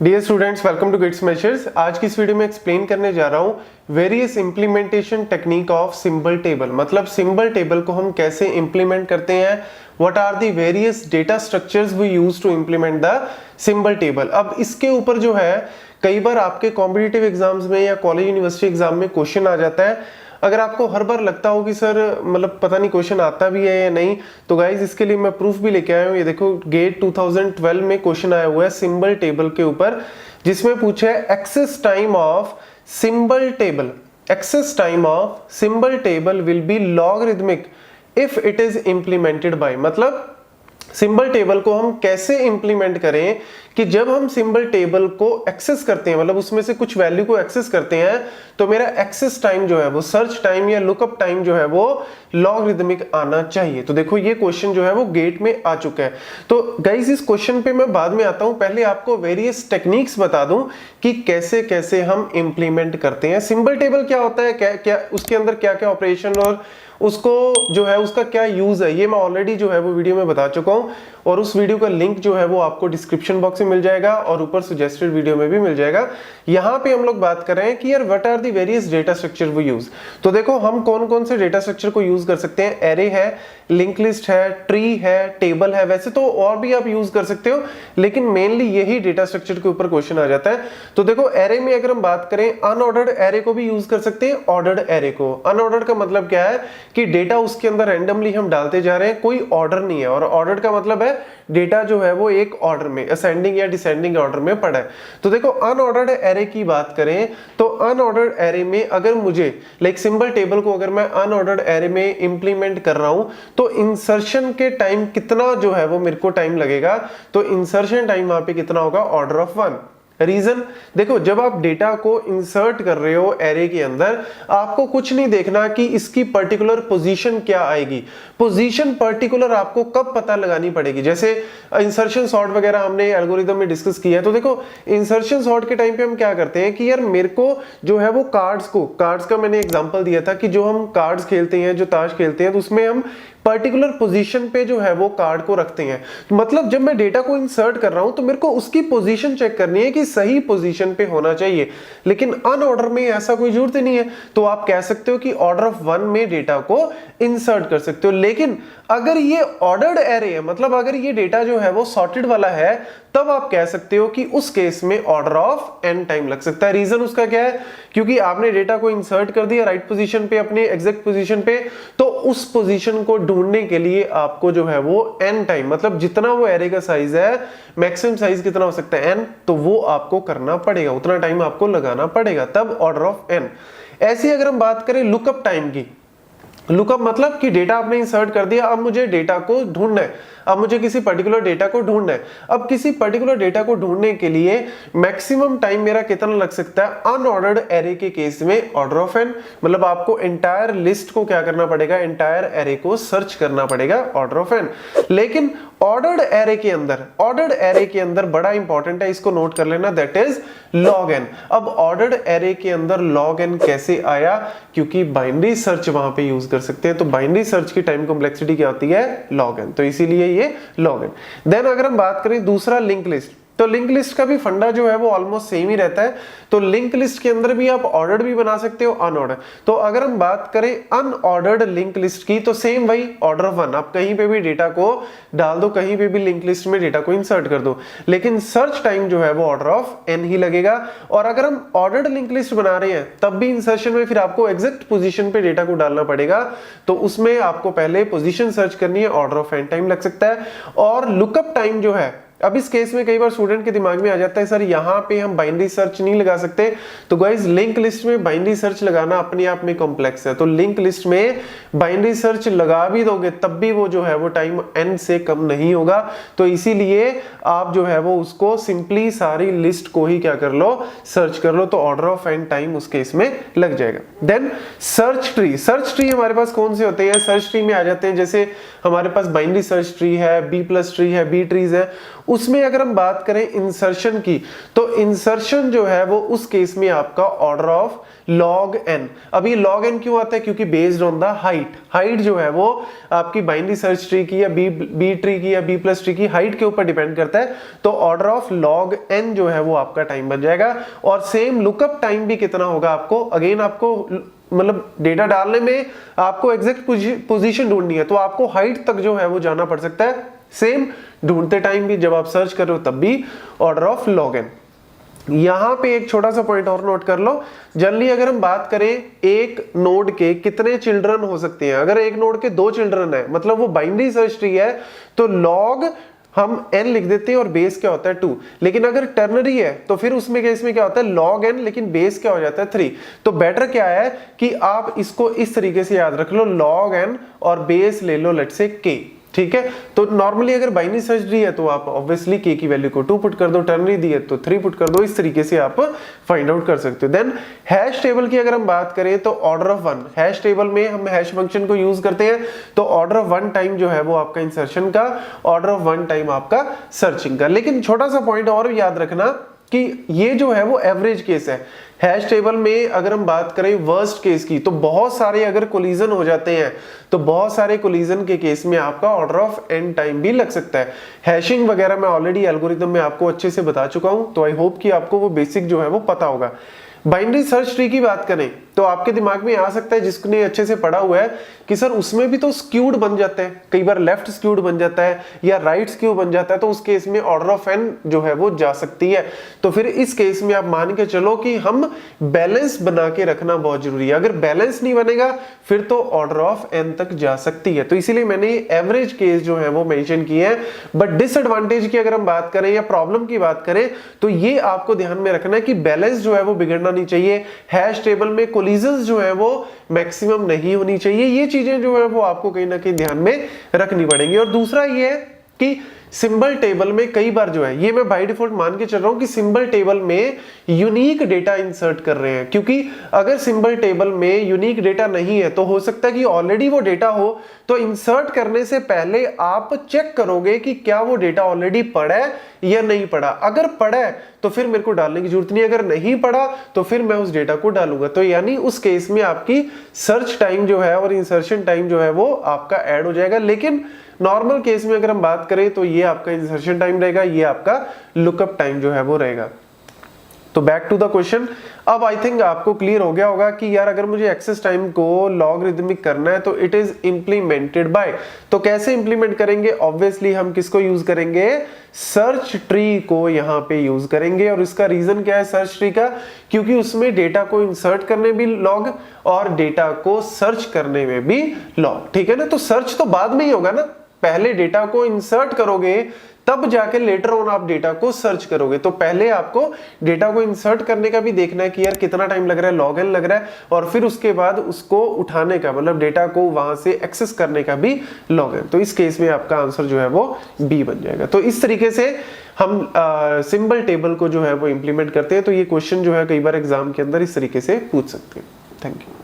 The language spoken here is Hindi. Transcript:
डियर स्टूडेंट्स, वेलकम टू गिट्स मेजर्स। आज की इस वीडियो में एक्सप्लेन करने जा रहा हूँ various implementation technique of symbol table. मतलब सिंबल टेबल को हम कैसे इंप्लीमेंट करते हैं, what are the various data structures we use to implement the symbol table. अब इसके ऊपर जो है कई बार आपके कॉम्पिटिटिव एग्जाम्स में या कॉलेज यूनिवर्सिटी एग्जाम में क्वेश्चन आ जाता है। अगर आपको हर बार लगता हो कि सर मतलब पता नहीं क्वेश्चन आता भी है या नहीं, तो गाइज इसके लिए मैं प्रूफ भी लेके आया हूँ। ये देखो, गेट 2012 में क्वेश्चन आया हुआ है सिंबल टेबल के ऊपर, जिसमें पूछा है access time of symbol table. Access time of symbol table will be logarithmic if it is implemented by. मतलब सिंबल टेबल को हम कैसे इंप्लीमेंट करें कि जब हम सिंबल टेबल को एक्सेस करते हैं, मतलब उसमें से कुछ वैल्यू को एक्सेस करते हैं, तो मेरा एक्सेस टाइम जो है वो सर्च टाइम या लुकअप टाइम जो है वो लॉगरिथमिक आना चाहिए। तो देखो ये क्वेश्चन जो है वो गेट में आ चुका है। तो गाइस इस क्वेश्चन पे मैं बाद में आता हूं, पहले आपको वेरियस टेक्निक्स बता दूं कि कैसे कैसे हम इंप्लीमेंट करते हैं। सिंबल टेबल क्या होता है, क्या क्या उसके अंदर क्या क्या ऑपरेशन और उसको जो है उसका क्या यूज है, ये मैं ऑलरेडी जो है वो वीडियो में बता चुका हूं। और उस वीडियो का लिंक जो है वो आपको डिस्क्रिप्शन बॉक्स में मिल जाएगा और ऊपर सजेस्टेड वीडियो में भी मिल जाएगा। यहाँ पे हम लोग बात कर रहे हैं कि यार what are the various data structure we use. तो देखो हम कौन कौन से डेटा स्ट्रक्चर को यूज कर सकते हैं। एरे है, लिंक लिस्ट है, ट्री है, टेबल है। वैसे तो और भी आप यूज कर सकते हो, लेकिन मेनली यही डेटा स्ट्रक्चर के ऊपर क्वेश्चन आ जाता है। तो देखो एरे में अगर हम बात करें, अनऑर्डर्ड एरे को भी यूज कर सकते हैं, ऑर्डर्ड एरे को। अनऑर्डर्ड का मतलब क्या है कि डेटा उसके अंदर रैंडमली हम डालते जा रहे हैं, कोई ऑर्डर नहीं है। और ऑर्डर्ड का मतलब है डेटा जो है वो एक ऑर्डर में, असेंडिंग या डिसेंडिंग ऑर्डर में पड़ा है। तो देखो अनऑर्डर्ड एरे की बात करें तो अनऑर्डर्ड एरे में अगर मुझे लाइक सिंबल टेबल को अगर मैं अनऑर्डर्ड एरे में इंप्लीमेंट कर रहा हूं, तो इंसर्शन के टाइम कितना जो है वो मेरे को टाइम लगेगा। तो इंसर्शन टाइम वहां पे कितना होगा, ऑर्डर ऑफ 1। रीजन देखो, जब आप डेटा को इंसर्ट कर रहे हो एरे के अंदर, आपको कुछ नहीं देखना कि इसकी पर्टिकुलर पोजीशन क्या आएगी। पोजीशन पर्टिकुलर आपको कब पता लगानी पड़ेगी। जैसे इंसर्शन सॉर्ट वगैरह हमने एल्गोरिथम में डिस्कस किया है। तो देखो इंसर्शन सॉर्ट के टाइम पे हम क्या करते हैं कि यार मेरे को जो है वो कार्ड्स का मैंने एग्जांपल दिया था कि जो हम कार्ड्स खेलते हैं, जो ताश खेलते हैं, तो उसमें हम पर्टिकुलर पोजीशन पे जो है वो कार्ड को रखते हैं। मतलब जब मैं डेटा को इंसर्ट कर रहा हूं तो मेरे को उसकी पोजीशन चेक करनी है कि सही पोजीशन पे होना चाहिए। लेकिन अनऑर्डर में ऐसा कोई जरूरत नहीं है। तो आप कह सकते हो कि ऑर्डर ऑफ 1 में डेटा को इंसर्ट कर सकते हो। लेकिन अगर ये ऑर्डर्ड एरे है, मतलब अगर ये डेटा जो है वो सॉर्टेड वाला है, तब आप कह सकते हो कि उस केस में ऑर्डर ऑफ n टाइम लग सकता है। रीजन उसका क्या है, क्योंकि आपने डेटा को इंसर्ट कर दिया राइट पोजीशन पे, अपने एग्जैक्ट पोजीशन पे, तो उस पोजीशन को ढूंढने के लिए आपको जो है वो n टाइम, मतलब जितना वो एरे का साइज है, मैक्सिमम साइज कितना हो सकता है n, तो वो आपको करना पड़ेगा, उतना टाइम आपको लगाना पड़ेगा, तब ऑर्डर ऑफ n। ऐसी अगर हम बात करें लुकअप टाइम की, लुकअप मतलब कि डेटा आपने इंसर्ट कर दिया, अब मुझे डेटा को ढूंढना है, अब मुझे किसी पर्टिकुलर डेटा को ढूंढना है। अब किसी पर्टिकुलर डेटा को ढूंढने के लिए मैक्सिमम टाइम मेरा कितना लग सकता है अनऑर्डर्ड एरे के केस में, ऑर्डर ऑफ n। मतलब आपको एंटायर लिस्ट को क्या करना पड़ेगा, एंटायर एरे को सर्च करना पड़ेगा, ऑर्डर ऑफ n। लेकिन ऑर्डर्ड एरे के अंदर बड़ा इंपॉर्टेंट है, इसको नोट कर लेना, दैट इज log n। अब ऑर्डर्ड एरे के अंदर log n कैसे आया, क्योंकि बाइनरी सर्च वहां पे यूज कर सकते हैं। तो बाइनरी सर्च की टाइम कॉम्प्लेक्सिटी क्या होती है, log n, तो इसीलिए ये log n। देन अगर हम बात करें दूसरा लिंक लिस्ट, तो लिंक लिस्ट का भी फंडा जो है वो ऑलमोस्ट सेम ही रहता है। तो लिंक लिस्ट के अंदर भी आप ऑर्डर्ड भी बना सकते हो, अनऑर्डर्ड। तो अगर हम बात करें अनऑर्डर्ड लिंक लिस्ट की, तो सेम वही ऑर्डर ऑफ 1, आप कहीं पे भी डेटा को डाल दो, कहीं पे भी लिंक लिस्ट में डेटा को इंसर्ट कर दो, लेकिन सर्च टाइम जो है वो ऑर्डर ऑफ n ही लगेगा। और अगर हम ऑर्डर्ड लिंक लिस्ट बना रहे हैं, तब भी इंसर्शन में फिर आपको एग्जैक्ट पोजीशन पे डेटा को डालना पड़ेगा, तो उसमें आपको पहले पोजीशन सर्च करनी है, ऑर्डर ऑफ n टाइम लग सकता है। और लुकअप टाइम जो है, अब इस केस में कई बार स्टूडेंट के दिमाग में आ जाता है सर यहाँ पे हम बाइनरी सर्च नहीं लगा सकते। तो गाइस लिंक लिस्ट में बाइनरी सर्च लगाना अपने आप में कॉम्प्लेक्स है। तो लिंक लिस्ट में बाइनरी सर्च लगा भी दोगे तब भी वो जो है वो टाइम n से कम नहीं होगा। तो इसीलिए आप जो है वो उसको सिंपली सारी लिस्ट को ही क्या कर लो, सर्च कर लो, तो ऑर्डर ऑफ n टाइम उस केस में लग जाएगा। देन सर्च ट्री हमारे पास कौन से होते हैं, सर्च ट्री में आ जाते हैं, जैसे हमारे पास बाइनरी सर्च ट्री है, बी प्लस ट्री है, बी ट्रीज है, उसमें अगर हम बात करें इंसर्शन की, तो इंसर्शन जो है वो उस केस में आपका ऑर्डर ऑफ log n। अब ये log n क्यों आता है? क्योंकि बेस्ड ऑन द हाइट जो है वो आपकी बाइनरी सर्च ट्री की या बी ट्री की या बी प्लस ट्री की हाइट के ऊपर डिपेंड करता है। तो ऑर्डर ऑफ log n जो है वो आपका टाइम बन जाएगा। और सेम लुकअप टाइम भी कितना होगा आपको, अगेन आपको मतलब डेटा डालने में आपको एग्जैक्ट पोजीशन ढूंढनी है, तो आपको हाइट तक जो है वो जाना पड़ सकता है। सेम ढूंढते टाइम भी, जब आप सर्च कर रहे हो तब भी ऑर्डर ऑफ log n। यहां पे एक छोटा सा पॉइंट और नोट कर लो। जनरली अगर हम बात करें एक नोड के कितने चिल्ड्रन हो सकते हैं, अगर एक नोड के 2 चिल्ड्रन है मतलब वो बाइनरी सर्च ट्री है, तो log हम n लिख देते हैं और बेस क्या होता है 2। लेकिन अगर टर्नरी है तो फिर उसमें केस में क्या होता है log n, लेकिन बेस क्या हो जाता है 3। तो बेटर क्या है कि आप इसको इस तरीके से याद रख लो, log n और बेस ले लो लेट्स से k, ठीक है। तो नॉर्मली अगर बाइनरी सर्च दी है तो आप ऑब्वियसली k की वैल्यू को 2 पुट कर दो, टर्नरी दी है तो 3 पुट कर दो, इस तरीके से आप फाइंड आउट कर सकते हो। देन हैश टेबल की अगर हम बात करें तो ऑर्डर ऑफ 1, हैश टेबल में हम हैश फंक्शन को यूज करते हैं, तो ऑर्डर ऑफ 1 टाइम जो है वो आपका इंसर्शन का, ऑर्डर ऑफ 1 टाइम आपका सर्चिंग का। लेकिन छोटा सा पॉइंट और याद रखना कि ये जो है वो एवरेज केस है। हैश टेबल में अगर हम बात करें वर्स्ट केस की, तो बहुत सारे अगर कोलिजन हो जाते हैं तो बहुत सारे कोलिजन के केस में आपका ऑर्डर ऑफ n टाइम भी लग सकता है। हैशिंग वगैरह मैं ऑलरेडी एल्गोरिथम में आपको अच्छे से बता चुका हूं, तो आई होप कि आपको वो बेसिक जो है वो पता होगा। बाइनरी सर्च ट्री की बात करें तो आपके दिमाग में आ सकता है, जिसने अच्छे से पढ़ा हुआ है, कि सर उसमें भी तो स्क्यूड बन जाते हैं, कई बार लेफ्ट स्क्यूड बन जाता है या राइट स्क्यू बन जाता है, तो उस केस में ऑर्डर ऑफ n जो है वो जा सकती है। तो फिर इस केस में आप मान के चलो कि हम बैलेंस बना के रखना बहुत जरूरी है। अगर बैलेंस नहीं बनेगा फिर तो ऑर्डर ऑफ n तक जा सकती है। तो इसीलिए मैंने एवरेज केस जो है वो मेंशन किए हैं। बट डिसएडवांटेज की अगर हम बात करें या प्रॉब्लम की बात करें, तो ये आपको ध्यान में रखना है कि बैलेंस जो है वो बिगड़ना नहीं चाहिए। हैश टेबल में कोलिजन्स जो है वो मैक्सिमम नहीं होनी चाहिए। ये चीजें जो है वो आपको कहीं ना कहीं ध्यान में रखनी पड़ेंगी। और दूसरा ये है कि सिंबल टेबल में कई बार जो है, ये मैं बाय डिफॉल्ट मान के चल रहा हूं कि सिंबल टेबल में यूनिक डेटा इंसर्ट कर रहे हैं, क्योंकि अगर सिंबल टेबल में यूनिक डेटा नहीं है तो हो सकता है कि ऑलरेडी वो डेटा हो, तो इंसर्ट करने से पहले आप चेक करोगे कि क्या वो डेटा ऑलरेडी पड़ा है या नहीं पड़ा। अगर पड़ा है तो फिर मेरे को डालने की जरूरत नहीं, अगर नहीं पड़ा तो फिर मैं उस डेटा को डालूंगा। तो यानी उस केस में आपकी सर्च टाइम जो है और इंसर्शन टाइम जो है वो आपका ऐड हो जाएगा। लेकिन नॉर्मल केस में अगर हम बात करें तो ये आपका इंसर्शन टाइम रहेगा, ये आपका लुकअप टाइम जो है वो रहेगा। तो बैक टू द क्वेश्चन, अब आई थिंक आपको क्लियर हो गया होगा कि यार अगर मुझे एक्सेस टाइम को लॉगरिदमिक करना है तो इट इज इंप्लीमेंटेड बाय, तो कैसे इंप्लीमेंट करेंगे? ऑब्वियसली हम किसको यूज करेंगे? सर्च ट्री को यहाँ पे यूज करेंगे। और इसका रीजन क्या है सर्च ट्री का? क्योंकि उसमें डेटा को इंसर्ट करने भी लॉग और डेटा को सर्च करने में भी लॉग, ठीक है ना। तो सर्च तो बाद में ही होगा ना, पहले डेटा को इंसर्ट करोगे तब जाके लेटर ऑन आप डेटा को सर्च करोगे। तो पहले आपको डेटा को इंसर्ट करने का भी देखना है कि यार कितना टाइम लग रहा है, लॉग एन लग रहा है, और फिर उसके बाद उसको उठाने का, मतलब डेटा को वहां से एक्सेस करने का भी लॉग एन। तो इस केस में आपका आंसर जो है वो बी बन जाएगा। तो इस तरीके से हम सिंबल टेबल को जो है वो इंप्लीमेंट करते हैं। तो ये क्वेश्चन जो है कई बार एग्जाम के अंदर इस तरीके से पूछ सकते हैं। Thank you.